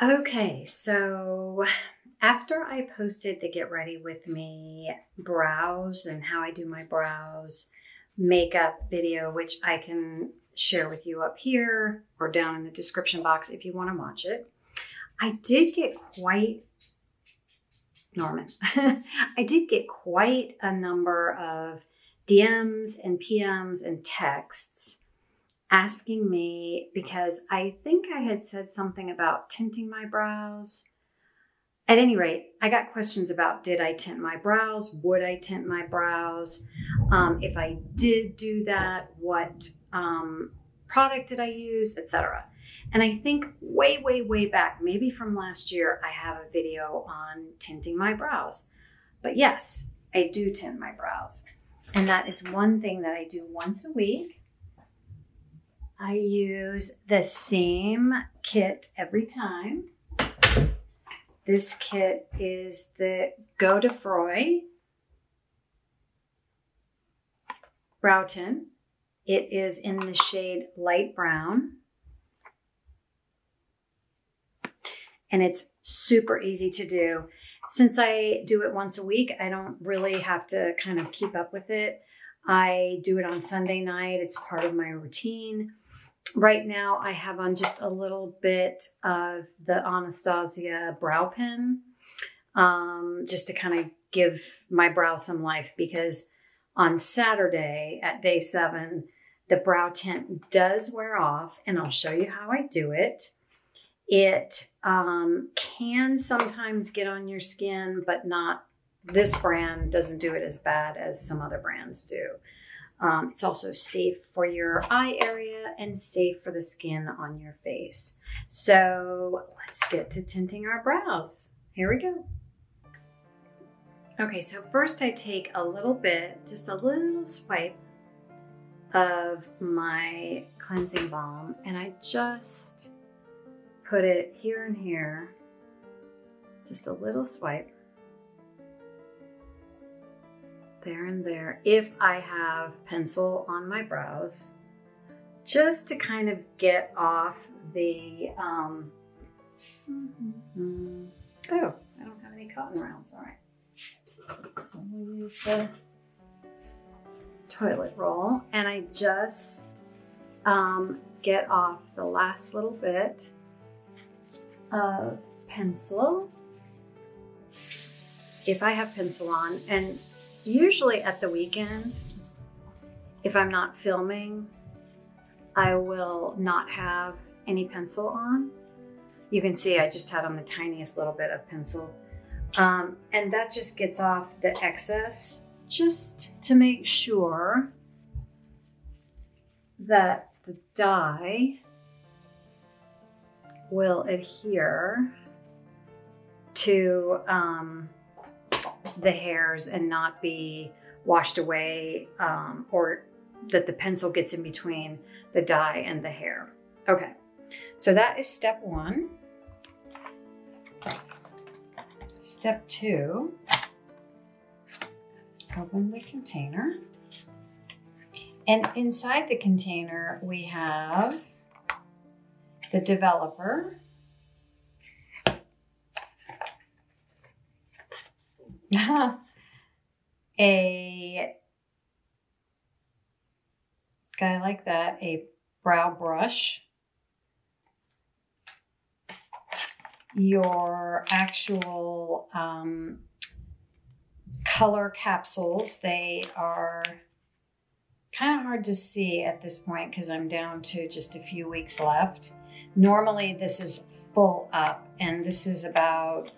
Okay, so after I posted the Get Ready With Me brows and how I do my brows makeup video, which I can share with you up here or down in the description box if you want to watch it, I did get quite, Norman, I did get quite a number of DMs and PMs and texts asking me, because I think I had said something about tinting my brows. At any rate, I got questions about, did I tint my brows? Would I tint my brows? If I did do that, what product did I use, etc. And I think way back, maybe from last year, I have a video on tinting my brows. But yes, I do tint my brows. And that is one thing that I do once a week. I use the same kit every time. This kit is the Godefroy brow tint. It is in the shade light brown. And it's super easy to do. Since I do it once a week, I don't really have to kind of keep up with it. I do it on Sunday night. It's part of my routine. Right now, I have on just a little bit of the Anastasia brow pen, just to kind of give my brow some life, because on Saturday at day 7, the brow tint does wear off, and I'll show you how I do it. It can sometimes get on your skin, but not, this brand doesn't do it as bad as some other brands do. It's also safe for your eye area and safe for the skin on your face. So let's get to tinting our brows. Here we go. Okay, so first I take a little bit, just a little swipe of my cleansing balm, and I just put it here and here, just a little swipe. There and there, if I have pencil on my brows, just to kind of get off the, oh, I don't have any cotton rounds, all right. So we'll use the toilet roll, and I just get off the last little bit of pencil, if I have pencil on. And usually at the weekend, if I'm not filming, I will not have any pencil on. You can see I just had on the tiniest little bit of pencil. And that just gets off the excess, just to make sure that the dye will adhere to the hairs and not be washed away, or that the pencil gets in between the dye and the hair. Okay, so that is step 1. Step 2, open the container. And inside the container, we have the developer, a guy like that, a brow brush, your actual color capsules. They are kind of hard to see at this point because I'm down to just a few weeks left. Normally this is full up, and this is about,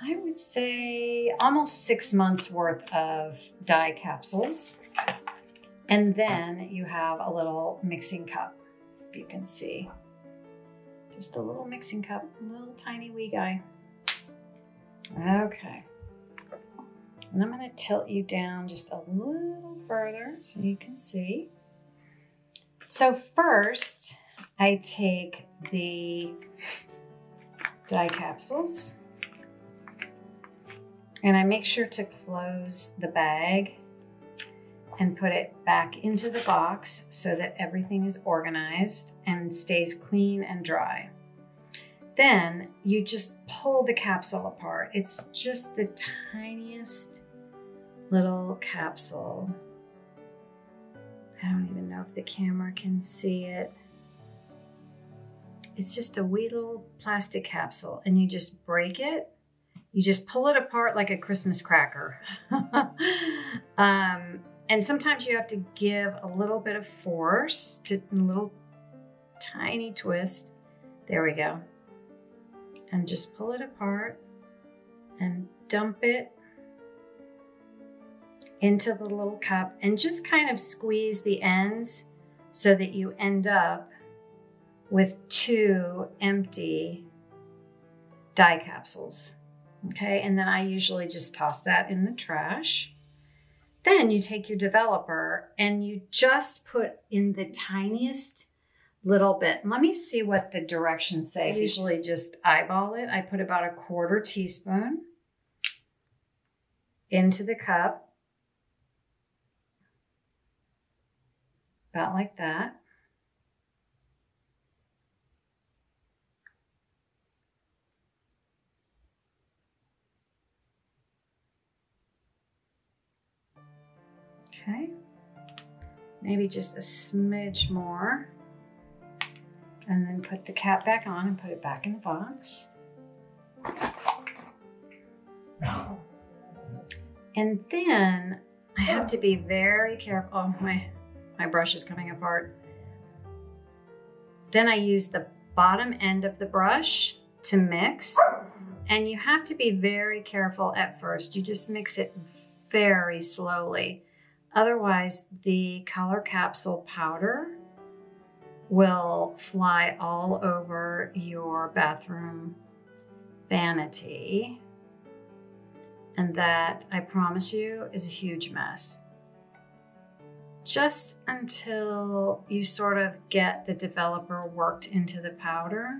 I would say, almost 6 months worth of dye capsules. And then you have a little mixing cup, if you can see. Just a little mixing cup, little tiny wee guy. Okay. And I'm going to tilt you down just a little further so you can see. So first, I take the dye capsules and I make sure to close the bag and put it back into the box so that everything is organized and stays clean and dry. Then you just pull the capsule apart. It's just the tiniest little capsule. I don't even know if the camera can see it. It's just a wee little plastic capsule, and you just break it. You just pull it apart like a Christmas cracker. And sometimes you have to give a little bit of force to a little tiny twist. There we go. And just pull it apart and dump it into the little cup and just kind of squeeze the ends so that you end up with 2 empty dye capsules. Okay, and then I usually just toss that in the trash. Then you take your developer and you just put in the tiniest little bit. Let me see what the directions say. I usually just eyeball it. I put about a 1/4 teaspoon into the cup. About like that. Okay, maybe just a smidge more, and then put the cap back on and put it back in the box. And then I have to be very careful. Oh, my brush is coming apart. Then I use the bottom end of the brush to mix, and you have to be very careful at first. You just mix it very slowly. Otherwise, the color capsule powder will fly all over your bathroom vanity. And that, I promise you, is a huge mess. Just until you sort of get the developer worked into the powder.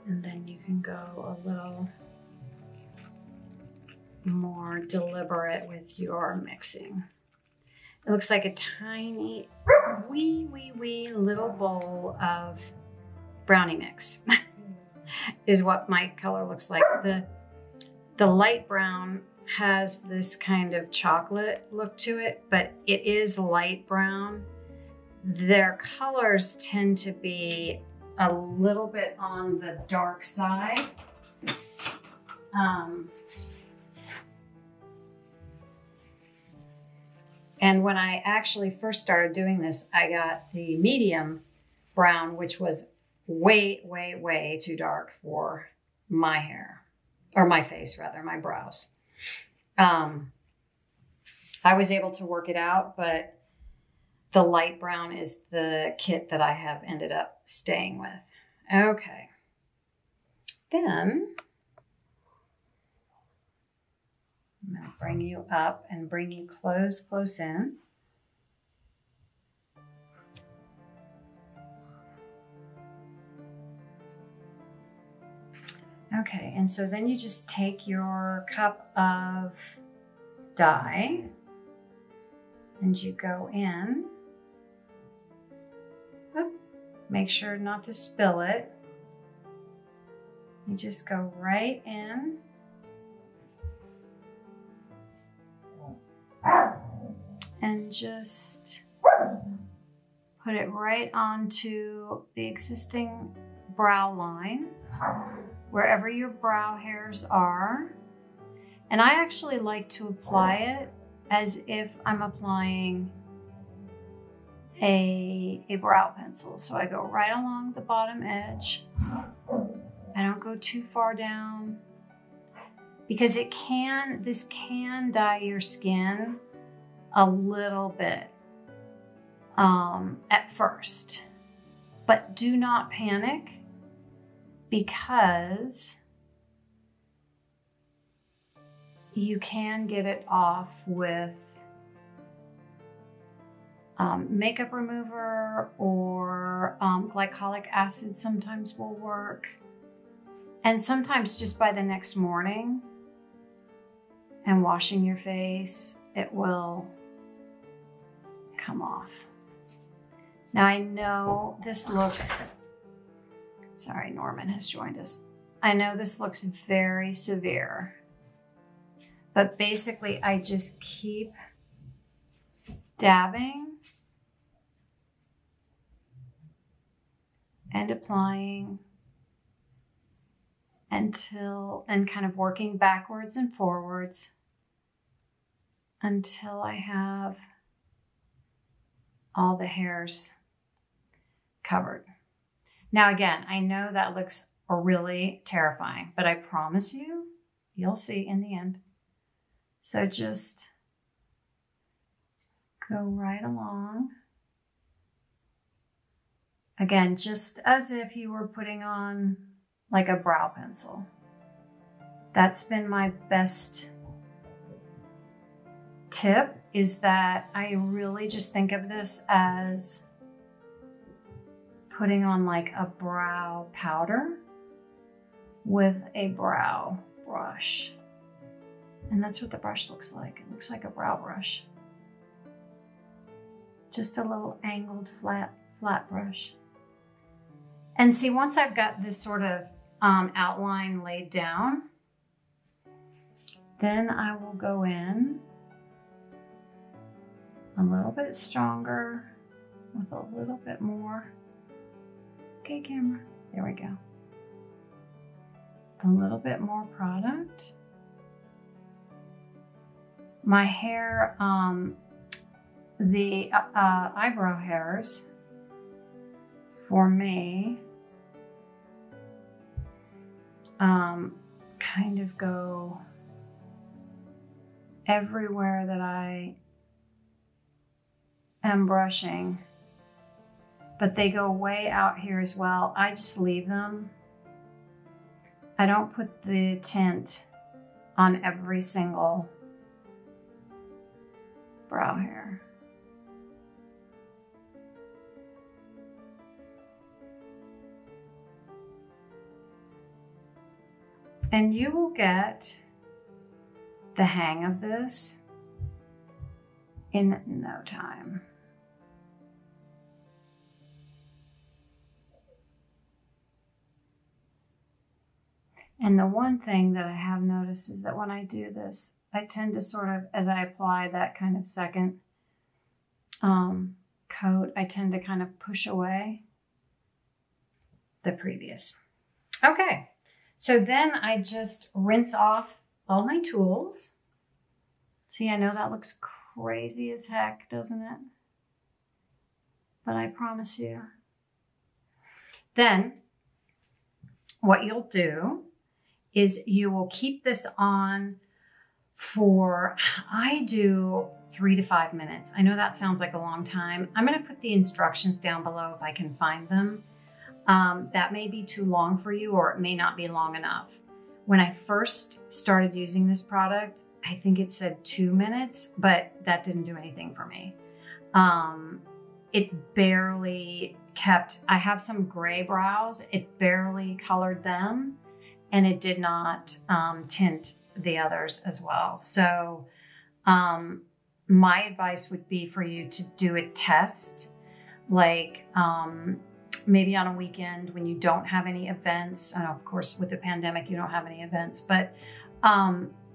And then you can go a little more deliberate with your mixing. It looks like a tiny, wee little bowl of brownie mix is what my color looks like. The light brown has this kind of chocolate look to it, but it is light brown. Their colors tend to be a little bit on the dark side. And when I actually first started doing this, I got the medium brown, which was way too dark for my hair, or my face rather, my brows. I was able to work it out, but the light brown is the kit that I have ended up staying with. Okay. Then I'm going to bring you up and bring you close in. Okay, and so then you just take your cup of dye and you go in. Oop, make sure not to spill it. You just go right in. And just put it right onto the existing brow line, wherever your brow hairs are. And I actually like to apply it as if I'm applying a brow pencil. So I go right along the bottom edge. I don't go too far down because this can dye your skin a little bit at first, but do not panic, because you can get it off with makeup remover, or glycolic acid sometimes will work, and sometimes just by the next morning and washing your face, it will come off. Now I know this looks, sorry, Norman has joined us. I know this looks very severe, but basically I just keep dabbing and applying until, and kind of working backwards and forwards until I have all the hairs covered. Now again, I know that looks really terrifying, but I promise you, you'll see in the end. So just go right along. Again, just as if you were putting on like a brow pencil. That's been my best tip, is that I really just think of this as putting on like a brow powder with a brow brush. And that's what the brush looks like. It looks like a brow brush. Just a little angled flat brush. And see, once I've got this sort of outline laid down, then I will go in a little bit stronger with a little bit more. Okay, camera, there we go. A little bit more product. My hair, the eyebrow hairs for me kind of go everywhere that I am brushing, but they go way out here as well. I just leave them. I don't put the tint on every single brow hair. And you will get the hang of this in no time. And the one thing that I have noticed is that when I do this, I tend to sort of, as I apply that kind of second coat, I tend to kind of push away the previous. Okay. So then I just rinse off all my tools. See, I know that looks crazy as heck, doesn't it? But I promise you. Then what you'll do is you will keep this on for, I do 3 to 5 minutes. I know that sounds like a long time. I'm going to put the instructions down below if I can find them. That may be too long for you, or it may not be long enough. When I first started using this product, I think it said 2 minutes, but that didn't do anything for me. It barely kept, I have some gray brows, it barely colored them, and it did not tint the others as well. So my advice would be for you to do a test, like maybe on a weekend when you don't have any events. I know, of course, with the pandemic, you don't have any events, but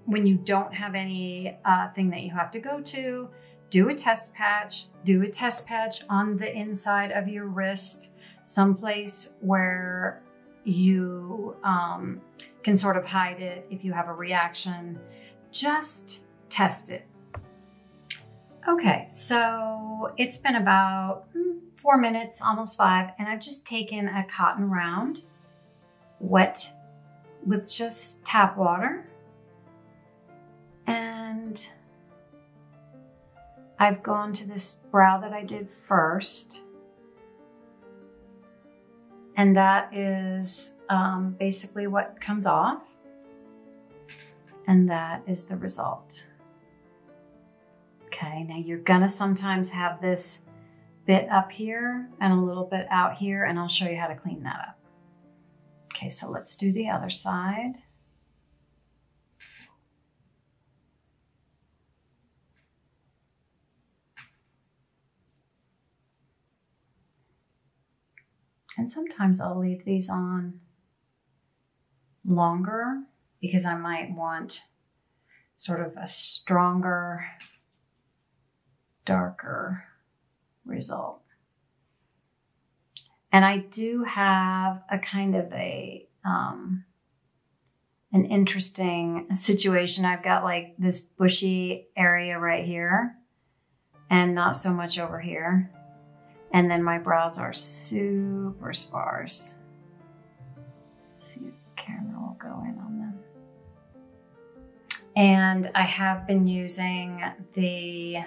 when you don't have any thing that you have to go to, do a test patch. Do a test patch on the inside of your wrist, someplace where you can sort of hide it if you have a reaction. Just test it. Okay, so it's been about 4 minutes, almost 5, and I've just taken a cotton round, wet with just tap water, and I've gone to this brow that I did first, and that is basically what comes off, and that is the result. Okay, now you're gonna sometimes have this bit up here and a little bit out here, and I'll show you how to clean that up. Okay, so let's do the other side. And sometimes I'll leave these on longer because I might want sort of a stronger, darker result. And I do have a kind of an interesting situation. I've got like this bushy area right here and not so much over here. And then my brows are super sparse. Let's see if the camera will go in on them. And I have been using the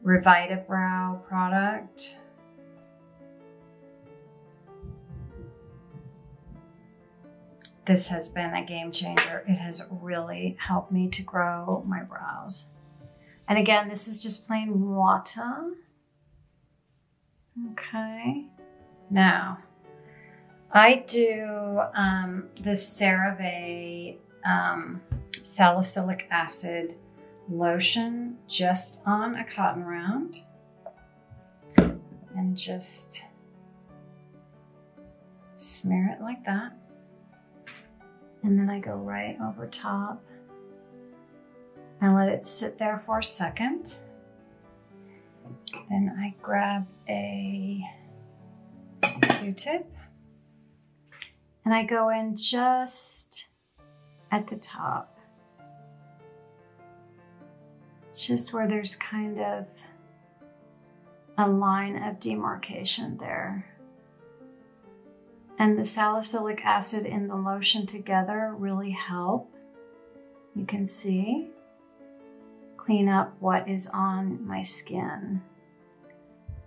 Revita Brow product. This has been a game changer. It has really helped me to grow my brows. And again, this is just plain water. Okay. Now, I do the CeraVe salicylic acid lotion just on a cotton round. And just smear it like that. And then I go right over top and let it sit there for a second. Then I grab a Q-tip and I go in just at the top. Just where there's kind of a line of demarcation there. And the salicylic acid and the lotion together really help. You can see, clean up what is on my skin,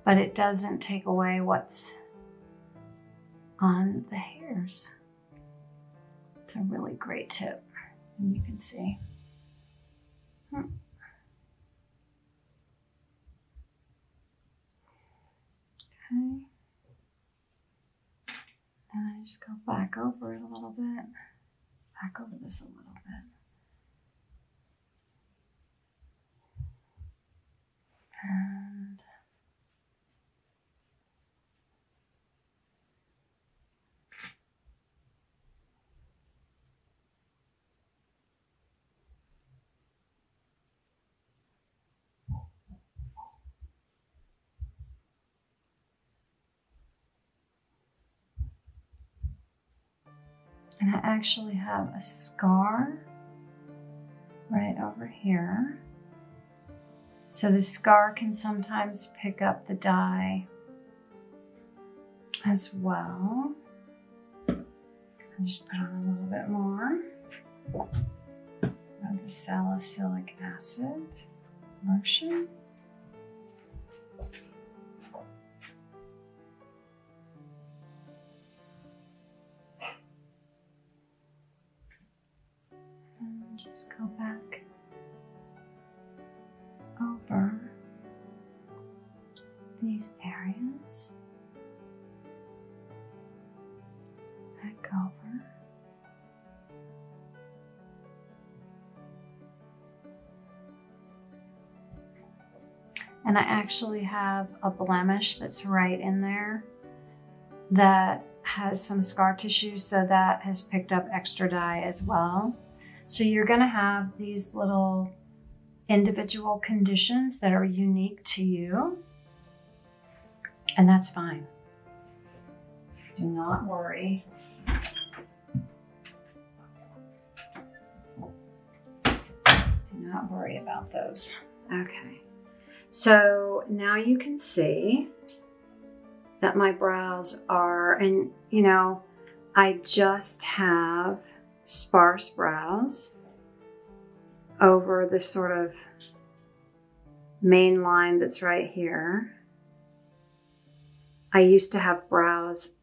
but it doesn't take away what's on the hairs. It's a really great tip, and you can see. Okay. And I just go back over it a little bit, back over this a little bit. And I actually have a scar right over here. So the scar can sometimes pick up the dye as well. I'll just put on a little bit more of the salicylic acid lotion. And just go back over these areas. Back over. And I actually have a blemish that's right in there that has some scar tissue, so that has picked up extra dye as well. So you're gonna have these little individual conditions that are unique to you, and that's fine. Do not worry. Do not worry about those. Okay. So now you can see that my brows are, and you know, I just have sparse brows over this sort of main line that's right here. I used to have brows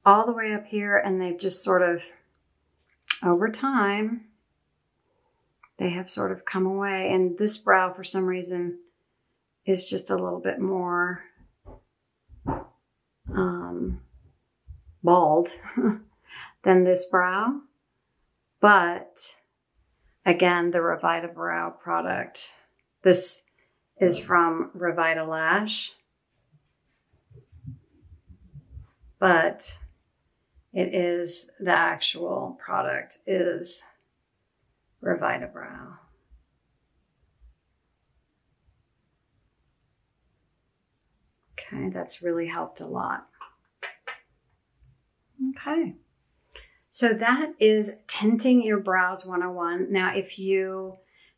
all the way up here, and they've just sort of, over time, they have sort of come away. And this brow, for some reason, is just a little bit more bald than this brow. But again, the Revita Brow product, this is from Revita Lash. but it is, the actual product is Revita Brow. Okay, that's really helped a lot. Okay, so that is tinting your brows 101. Now, if you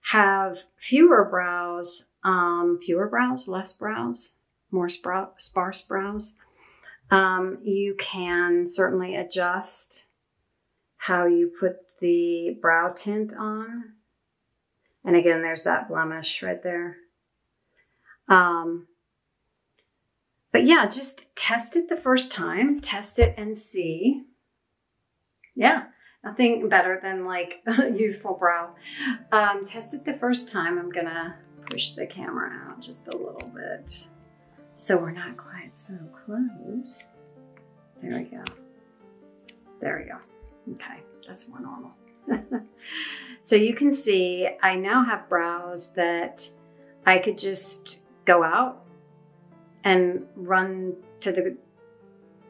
have fewer brows, less brows, more sparse brows, you can certainly adjust how you put the brow tint on. And again, there's that blemish right there. But yeah, just test it the first time. Test it and see. Yeah, nothing better than like youthful brow. Test it the first time. I'm gonna push the camera out just a little bit so we're not quite so close. There we go. There we go. Okay, that's more normal. So you can see I now have brows that I could just go out and run to the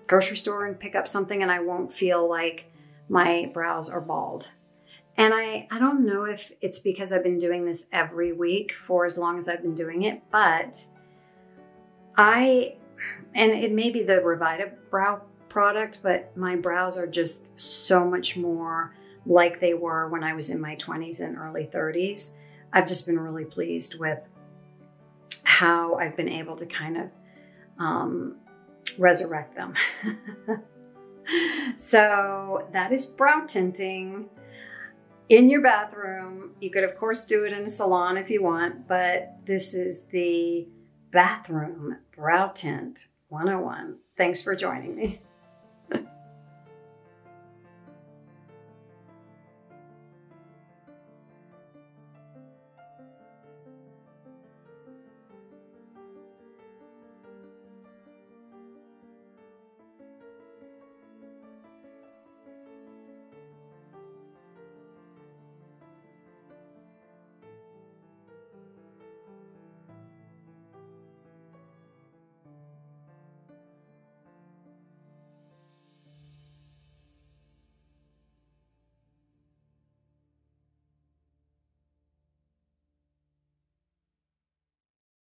grocery store and pick up something and I won't feel like my brows are bald. And I don't know if it's because I've been doing this every week for as long as I've been doing it, but and it may be the Revita Brow product, but my brows are just so much more like they were when I was in my 20s and early 30s. I've just been really pleased with how I've been able to kind of resurrect them. So that is brow tinting in your bathroom. You could of course do it in a salon if you want, but this is the bathroom brow tint 101. Thanks for joining me.